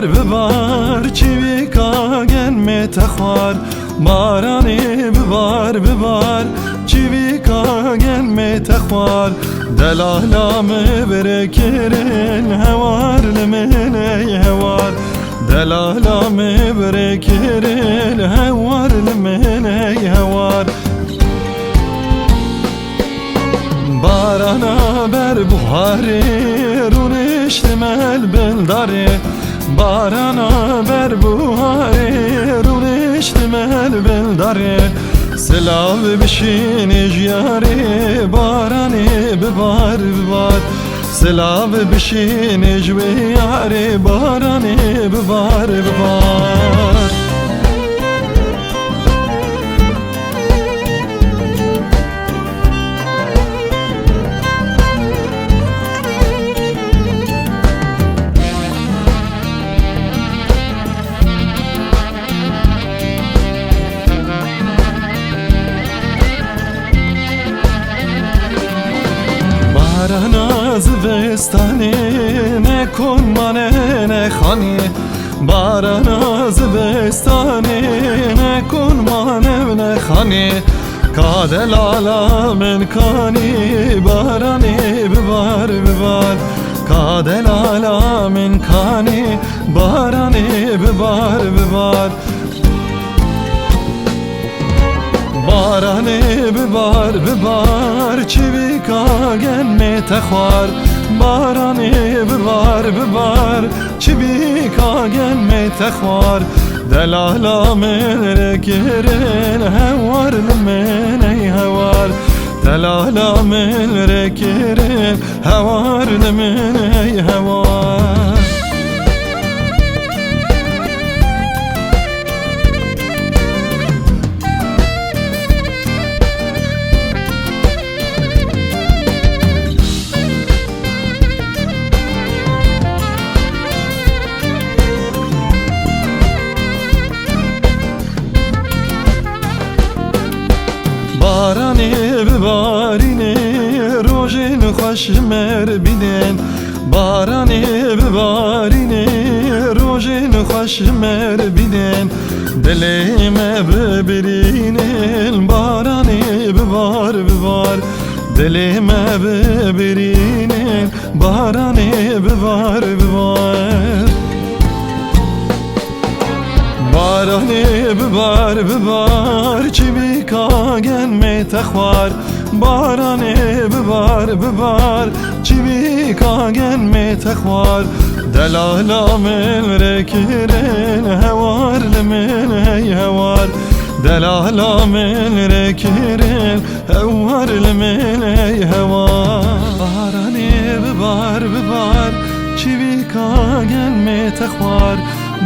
ببار چیویکا گن تخوار بارانی ببار چیویکا گن تخوار دلالام برکرن هوار لمن ای هوار دلالام برکرن هوار لمن ای هوار بارانا بر بحاری رونشت مل بلداری بارانا بر بحاری رونشت مل بلداری سلاو بشین جیاری بارانی ببار سلاو بشین جیاری بارانی ببار باران زوستانی نکن من نخانی باران زوستانی نکن من نخانی کادلالا من کانی بارانی ببار کادلالا من کانی بارانی ببار بارانی ببار چیویکا گن تخوار بارانی ببار چیویکا گن تخوار دلالا من رکرن هوار لمن ای هوار دلالا من رکرن هوار لمن ای هوار بارانی ببارینه روژین خوش مر بیدن بارانی ببارینه روژین خوش مر بیدن دلیم ببرینه بارانی ببار دلیم ببرینه بارانی ببار بارانی ببار چیویکا گن تخوار بارانی ببار چیویکا گن تخوار دلالا من رکرن هوار لمن ای هوار دلالا من رکرن هوار لمن ای هوار بارانی ببار چیویکا گن تخوار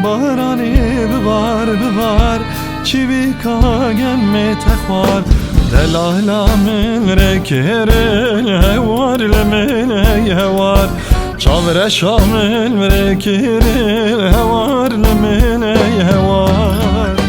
بارانی ببار چیویکا گن تخوار دلالا من رکرن هوار لمن ای هوار چاور شامل رکرن هوار لمن ای هوار